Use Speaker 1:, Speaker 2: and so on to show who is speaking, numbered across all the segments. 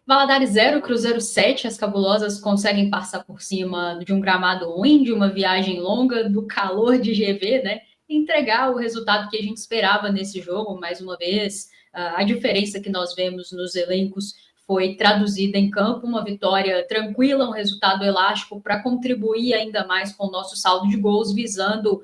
Speaker 1: Valadares 0, Cruzeiro 7, as cabulosas conseguem passar por cima de um gramado ruim, de uma viagem longa, do calor de GV, né? Entregar o resultado que a gente esperava nesse jogo, mais uma vez. A diferença que nós vemos nos elencos foi traduzida em campo, uma vitória tranquila, um resultado elástico para contribuir ainda mais com o nosso saldo de gols, visando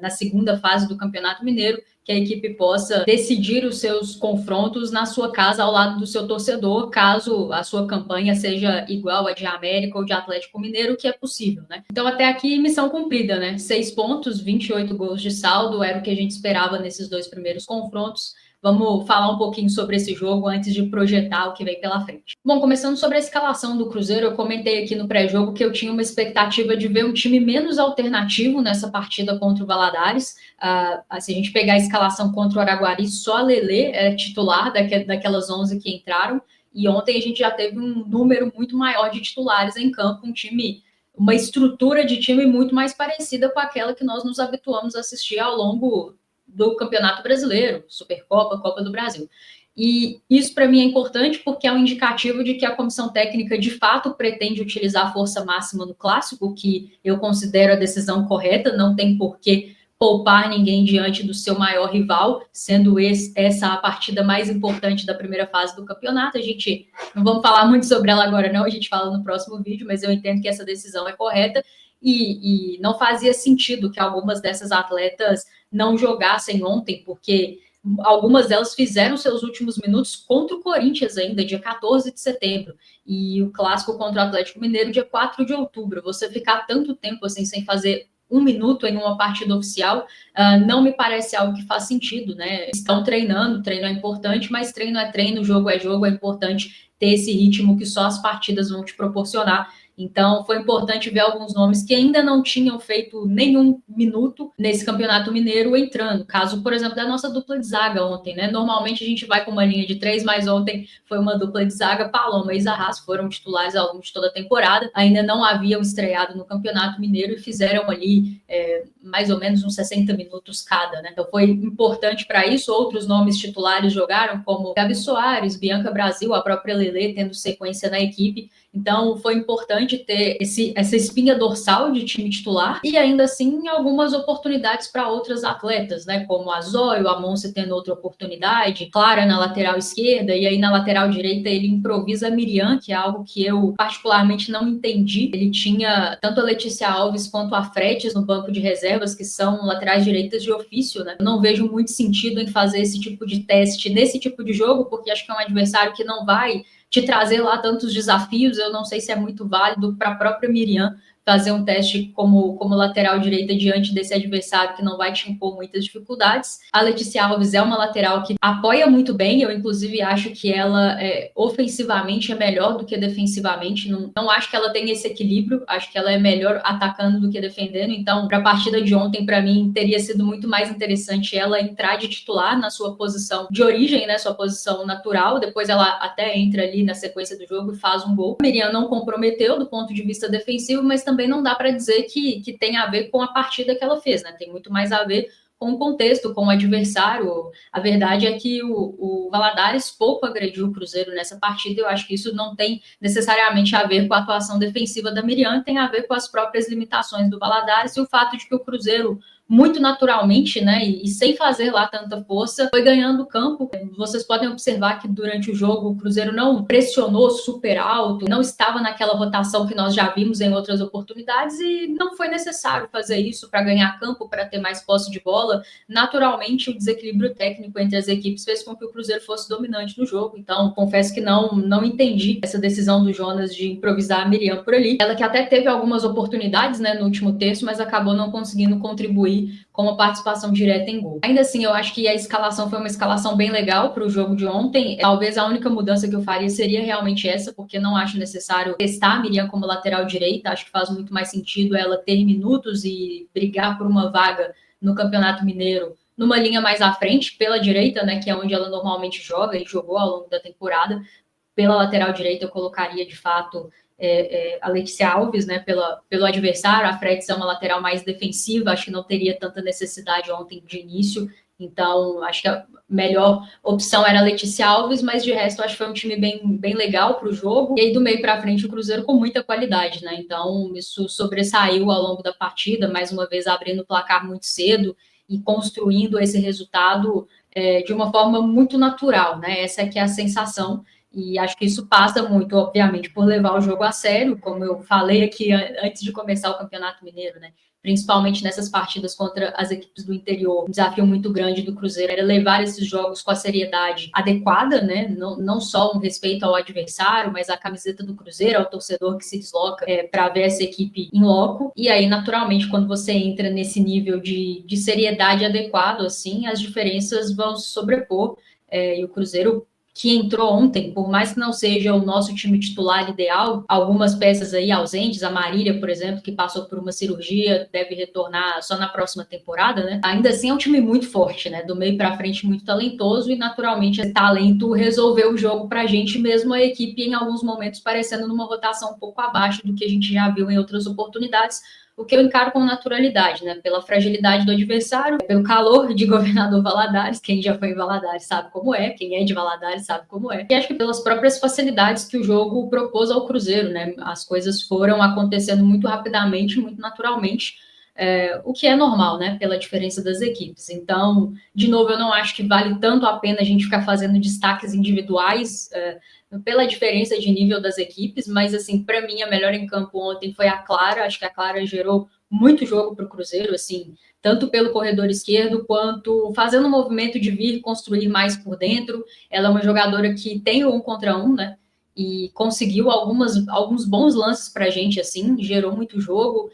Speaker 1: na segunda fase do Campeonato Mineiro que a equipe possa decidir os seus confrontos na sua casa ao lado do seu torcedor, caso a sua campanha seja igual a de América ou de Atlético Mineiro, que é possível, né? Então, até aqui, missão cumprida, né? 6 pontos, 28 gols de saldo, era o que a gente esperava nesses 2 primeiros confrontos. Vamos falar um pouquinho sobre esse jogo antes de projetar o que vem pela frente. Bom, começando sobre a escalação do Cruzeiro, eu comentei aqui no pré-jogo que eu tinha uma expectativa de ver um time menos alternativo nessa partida contra o Valadares. Se a gente pegar a escalação contra o Araguari, só a Lelê é titular daquelas 11 que entraram, e ontem a gente já teve um número muito maior de titulares em campo, uma estrutura de time muito mais parecida com aquela que nós nos habituamos a assistir ao longo do Campeonato Brasileiro, Supercopa, Copa do Brasil. E isso para mim é importante porque é um indicativo de que a comissão técnica de fato pretende utilizar a força máxima no clássico, que eu considero a decisão correta, não tem porquê poupar ninguém diante do seu maior rival, sendo essa a partida mais importante da primeira fase do campeonato. A gente não vamos falar muito sobre ela agora, não, a gente fala no próximo vídeo, mas eu entendo que essa decisão é correta e não fazia sentido que algumas dessas atletas não jogassem ontem, porque algumas delas fizeram seus últimos minutos contra o Corinthians ainda, dia 14 de setembro, e o clássico contra o Atlético Mineiro, dia 4 de outubro. Você ficar tanto tempo assim sem fazer um minuto em uma partida oficial, não me parece algo que faz sentido, né? Estão treinando, treino é importante, mas treino é treino, jogo, é importante ter esse ritmo que só as partidas vão te proporcionar. Então, foi importante ver alguns nomes que ainda não tinham feito nenhum minuto nesse Campeonato Mineiro entrando. Caso, por exemplo, da nossa dupla de zaga ontem, né? Normalmente a gente vai com uma linha de 3, mas ontem foi uma dupla de zaga. Paloma e Zarras foram titulares ao longo de toda a temporada. Ainda não haviam estreado no Campeonato Mineiro e fizeram ali mais ou menos uns 60 minutos cada, né? Então foi importante para isso. Outros nomes titulares jogaram, como Gabi Soares, Bianca Brasil, a própria Lelê tendo sequência na equipe. Então, foi importante ter essa espinha dorsal de time titular e, ainda assim, algumas oportunidades para outras atletas, né? Como a Zóio, a Monse tendo outra oportunidade, Clara na lateral esquerda, e aí na lateral direita ele improvisa a Miriam, que é algo que eu particularmente não entendi. Ele tinha tanto a Letícia Alves quanto a Fretes no banco de reservas, que são laterais direitas de ofício, né? Eu não vejo muito sentido em fazer esse tipo de teste nesse tipo de jogo, porque acho que é um adversário que não vai te trazer lá tantos desafios. Eu não sei se é muito válido para a própria Miriam fazer um teste como lateral direita diante desse adversário que não vai te impor muitas dificuldades. A Letícia Alves é uma lateral que apoia muito bem, eu inclusive acho que ela ofensivamente é melhor do que defensivamente, não acho que ela tem esse equilíbrio, acho que ela é melhor atacando do que defendendo. Então, para a partida de ontem, para mim, teria sido muito mais interessante ela entrar de titular na sua posição de origem, né, sua posição natural, depois ela até entra ali na sequência do jogo e faz um gol. A Miriam não comprometeu do ponto de vista defensivo, mas também não dá para dizer que tem a ver com a partida que ela fez, né? Tem muito mais a ver com o contexto, com o adversário. A verdade é que o Valadares pouco agrediu o Cruzeiro nessa partida. Eu acho que isso não tem necessariamente a ver com a atuação defensiva da Miriam, tem a ver com as próprias limitações do Valadares e o fato de que o Cruzeiro, muito naturalmente, né, e sem fazer lá tanta força, foi ganhando campo. Vocês podem observar que durante o jogo o Cruzeiro não pressionou super alto, não estava naquela rotação que nós já vimos em outras oportunidades e não foi necessário fazer isso para ganhar campo, para ter mais posse de bola. Naturalmente, o desequilíbrio técnico entre as equipes fez com que o Cruzeiro fosse dominante no jogo. Então, confesso que não entendi essa decisão do Jonas de improvisar a Miriam por ali. Ela que até teve algumas oportunidades, né, no último terço, mas acabou não conseguindo contribuir com uma participação direta em gol. Ainda assim, eu acho que a escalação foi uma escalação bem legal para o jogo de ontem. Talvez a única mudança que eu faria seria realmente essa, porque não acho necessário testar a Miriam como lateral direita. Acho que faz muito mais sentido ela ter minutos e brigar por uma vaga no Campeonato Mineiro numa linha mais à frente, pela direita, né, que é onde ela normalmente joga e jogou ao longo da temporada. Pela lateral direita, eu colocaria de fato a Letícia Alves, né, pelo adversário. A Fretes é uma lateral mais defensiva, acho que não teria tanta necessidade ontem de início. Então, acho que a melhor opção era a Letícia Alves, mas de resto, acho que foi um time bem legal para o jogo. E aí, do meio para frente, o Cruzeiro com muita qualidade, né? Então, isso sobressaiu ao longo da partida, mais uma vez abrindo o placar muito cedo e construindo esse resultado de uma forma muito natural, né? Essa é que é a sensação. E acho que isso passa muito, obviamente, por levar o jogo a sério, como eu falei aqui antes de começar o Campeonato Mineiro, né? Principalmente nessas partidas contra as equipes do interior. Um desafio muito grande do Cruzeiro era levar esses jogos com a seriedade adequada, né? Não só um respeito ao adversário, mas à camiseta do Cruzeiro, ao torcedor que se desloca para ver essa equipe em loco. E aí, naturalmente, quando você entra nesse nível de seriedade adequado, assim, as diferenças vão se sobrepor. E o Cruzeiro que entrou ontem, por mais que não seja o nosso time titular ideal, algumas peças aí ausentes, a Marília, por exemplo, que passou por uma cirurgia, deve retornar só na próxima temporada, né? Ainda assim é um time muito forte, né? Do meio para frente muito talentoso e naturalmente esse talento resolveu o jogo pra gente, mesmo a equipe em alguns momentos parecendo numa rotação um pouco abaixo do que a gente já viu em outras oportunidades, o que eu encaro com naturalidade, né? Pela fragilidade do adversário, pelo calor de Governador Valadares, quem já foi em Valadares sabe como é, quem é de Valadares sabe como é, e acho que pelas próprias facilidades que o jogo propôs ao Cruzeiro, né? As coisas foram acontecendo muito rapidamente, muito naturalmente, o que é normal, né? Pela diferença das equipes. Então, de novo, eu não acho que vale tanto a pena a gente ficar fazendo destaques individuais, pela diferença de nível das equipes, mas assim, para mim a melhor em campo ontem foi a Clara. Acho que a Clara gerou muito jogo para o Cruzeiro, assim, tanto pelo corredor esquerdo quanto fazendo o movimento de vir construir mais por dentro. Ela é uma jogadora que tem o 1 contra 1, né? E conseguiu alguns bons lances para a gente, assim, gerou muito jogo,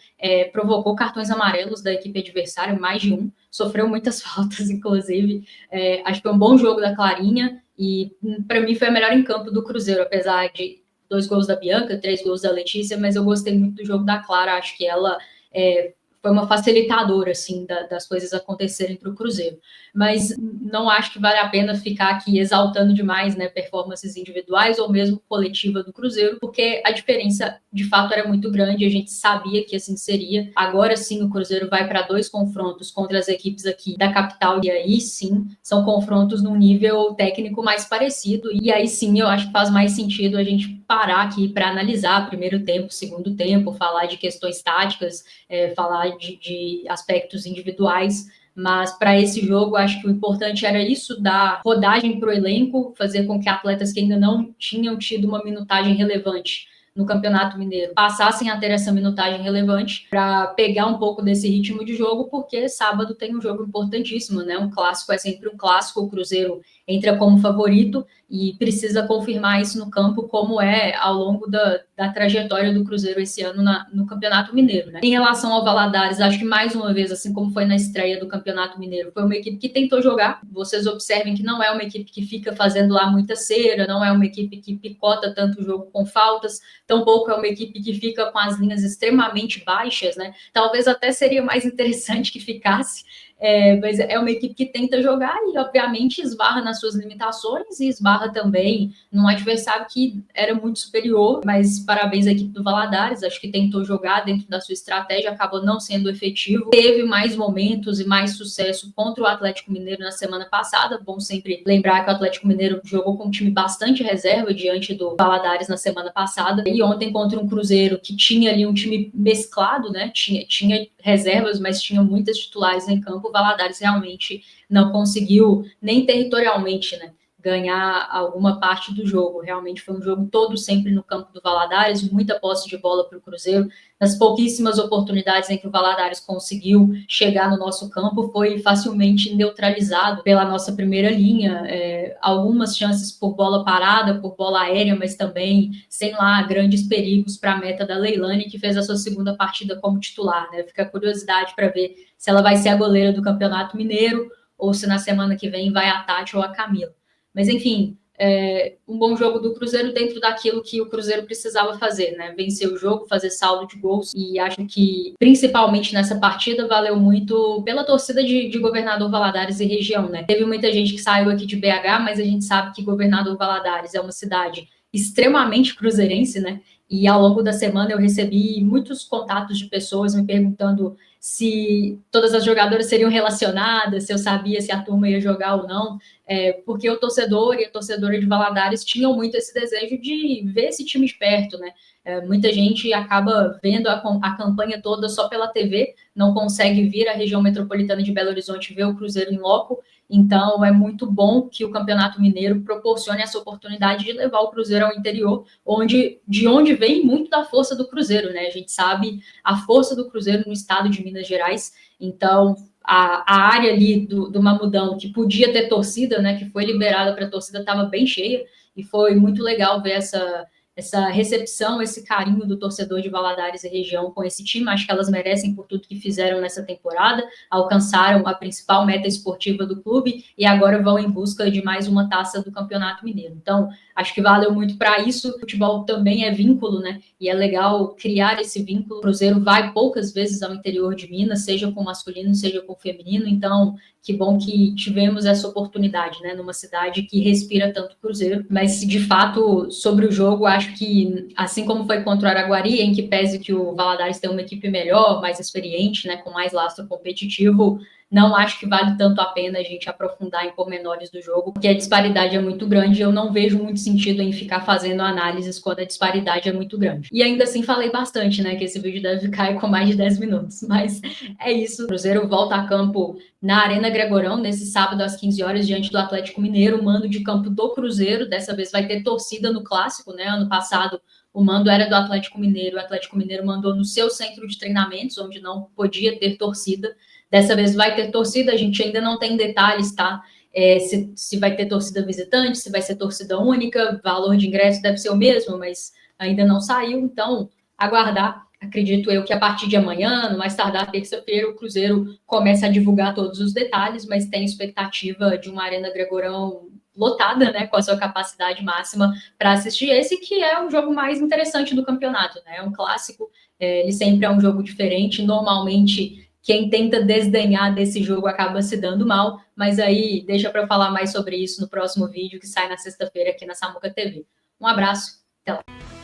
Speaker 1: provocou cartões amarelos da equipe adversária, mais de um, sofreu muitas faltas, inclusive. Acho que foi um bom jogo da Clarinha, e para mim foi a melhor em campo do Cruzeiro, apesar de 2 gols da Bianca, 3 gols da Letícia, mas eu gostei muito do jogo da Clara. Acho que ela foi uma facilitadora, assim, das coisas acontecerem para o Cruzeiro. Mas não acho que vale a pena ficar aqui exaltando demais, né, performances individuais ou mesmo coletiva do Cruzeiro, porque a diferença, de fato, era muito grande, a gente sabia que assim seria. Agora sim, o Cruzeiro vai para 2 confrontos contra as equipes aqui da capital, e aí sim, são confrontos num nível técnico mais parecido, e aí sim, eu acho que faz mais sentido a gente parar aqui para analisar primeiro tempo, segundo tempo, falar de questões táticas, falar de aspectos individuais, mas para esse jogo acho que o importante era isso, dar rodagem para o elenco, fazer com que atletas que ainda não tinham tido uma minutagem relevante no Campeonato Mineiro passassem a ter essa minutagem relevante para pegar um pouco desse ritmo de jogo, porque sábado tem um jogo importantíssimo, né? Um clássico é sempre um clássico, o Cruzeiro entra como favorito e precisa confirmar isso no campo, como é ao longo da trajetória do Cruzeiro esse ano no Campeonato Mineiro, né? Em relação ao Valadares, acho que mais uma vez, assim como foi na estreia do Campeonato Mineiro, foi uma equipe que tentou jogar. Vocês observem que não é uma equipe que fica fazendo lá muita cera, não é uma equipe que picota tanto o jogo com faltas, tampouco é uma equipe que fica com as linhas extremamente baixas, né? Talvez até seria mais interessante que ficasse, mas é uma equipe que tenta jogar e, obviamente, esbarra nas suas limitações e esbarra também num adversário que era muito superior, mas parabéns à equipe do Valadares, acho que tentou jogar dentro da sua estratégia, acabou não sendo efetivo, teve mais momentos e mais sucesso contra o Atlético Mineiro na semana passada. Bom sempre lembrar que o Atlético Mineiro jogou com um time bastante reserva diante do Valadares na semana passada, e ontem contra um Cruzeiro que tinha ali um time mesclado, né, tinha reservas, mas tinha muitas titulares em campo. O Valadares realmente não conseguiu nem territorialmente, né, ganhar alguma parte do jogo. Realmente foi um jogo todo sempre no campo do Valadares, muita posse de bola para o Cruzeiro. Nas pouquíssimas oportunidades em que o Valadares conseguiu chegar no nosso campo, foi facilmente neutralizado pela nossa primeira linha. Algumas chances por bola parada, por bola aérea, mas também sem lá grandes perigos para a meta da Leilane, que fez a sua segunda partida como titular, né? Fica a curiosidade para ver se ela vai ser a goleira do Campeonato Mineiro ou se na semana que vem vai a Tati ou a Camila. Mas, enfim, um bom jogo do Cruzeiro dentro daquilo que o Cruzeiro precisava fazer, né? Vencer o jogo, fazer saldo de gols, e acho que, principalmente nessa partida, valeu muito pela torcida de Governador Valadares e região, né? Teve muita gente que saiu aqui de BH, mas a gente sabe que Governador Valadares é uma cidade extremamente cruzeirense, né? E ao longo da semana eu recebi muitos contatos de pessoas me perguntando se todas as jogadoras seriam relacionadas, se eu sabia se a turma ia jogar ou não, porque o torcedor e a torcedora de Valadares tinham muito esse desejo de ver esse time de perto, né? Muita gente acaba vendo a campanha toda só pela TV, não consegue vir à região metropolitana de Belo Horizonte ver o Cruzeiro em loco, então é muito bom que o Campeonato Mineiro proporcione essa oportunidade de levar o Cruzeiro ao interior, de onde vem muito da força do Cruzeiro, né? A gente sabe a força do Cruzeiro no estado de Minas Gerais, então a área ali do Mamudão, que podia ter torcida, né, que foi liberada para a torcida, estava bem cheia, e foi muito legal ver essa recepção, esse carinho do torcedor de Valadares e região com esse time. Acho que elas merecem por tudo que fizeram nessa temporada, alcançaram a principal meta esportiva do clube e agora vão em busca de mais uma taça do Campeonato Mineiro. Então, acho que valeu muito para isso. O futebol também é vínculo, né? E é legal criar esse vínculo. O Cruzeiro vai poucas vezes ao interior de Minas, seja com o masculino, seja com o feminino. Então, que bom que tivemos essa oportunidade, né? Numa cidade que respira tanto Cruzeiro. Mas, de fato, sobre o jogo, acho que, assim como foi contra o Araguari, em que pese que o Valadares tem uma equipe melhor, mais experiente, né? Com mais lastro competitivo, não acho que vale tanto a pena a gente aprofundar em pormenores do jogo, porque a disparidade é muito grande e eu não vejo muito sentido em ficar fazendo análises quando a disparidade é muito grande. E ainda assim falei bastante, né, que esse vídeo deve ficar com mais de 10 minutos, mas é isso. O Cruzeiro volta a campo na Arena Gregorão, nesse sábado às 15 horas, diante do Atlético Mineiro, mando de campo do Cruzeiro, dessa vez vai ter torcida no Clássico, né, ano passado o mando era do Atlético Mineiro, o Atlético Mineiro mandou no seu centro de treinamentos, onde não podia ter torcida. Dessa vez vai ter torcida, a gente ainda não tem detalhes, tá? Se vai ter torcida visitante, se vai ser torcida única, valor de ingresso deve ser o mesmo, mas ainda não saiu, então aguardar. Acredito eu que a partir de amanhã, no mais tardar terça-feira, o Cruzeiro começa a divulgar todos os detalhes, mas tem expectativa de uma Arena Gregorão lotada, né, com a sua capacidade máxima para assistir esse que é o jogo mais interessante do campeonato, né? É um clássico, ele sempre é um jogo diferente, normalmente quem tenta desdenhar desse jogo acaba se dando mal, mas aí deixa para eu falar mais sobre isso no próximo vídeo que sai na sexta-feira aqui na Samuca TV. Um abraço, até lá.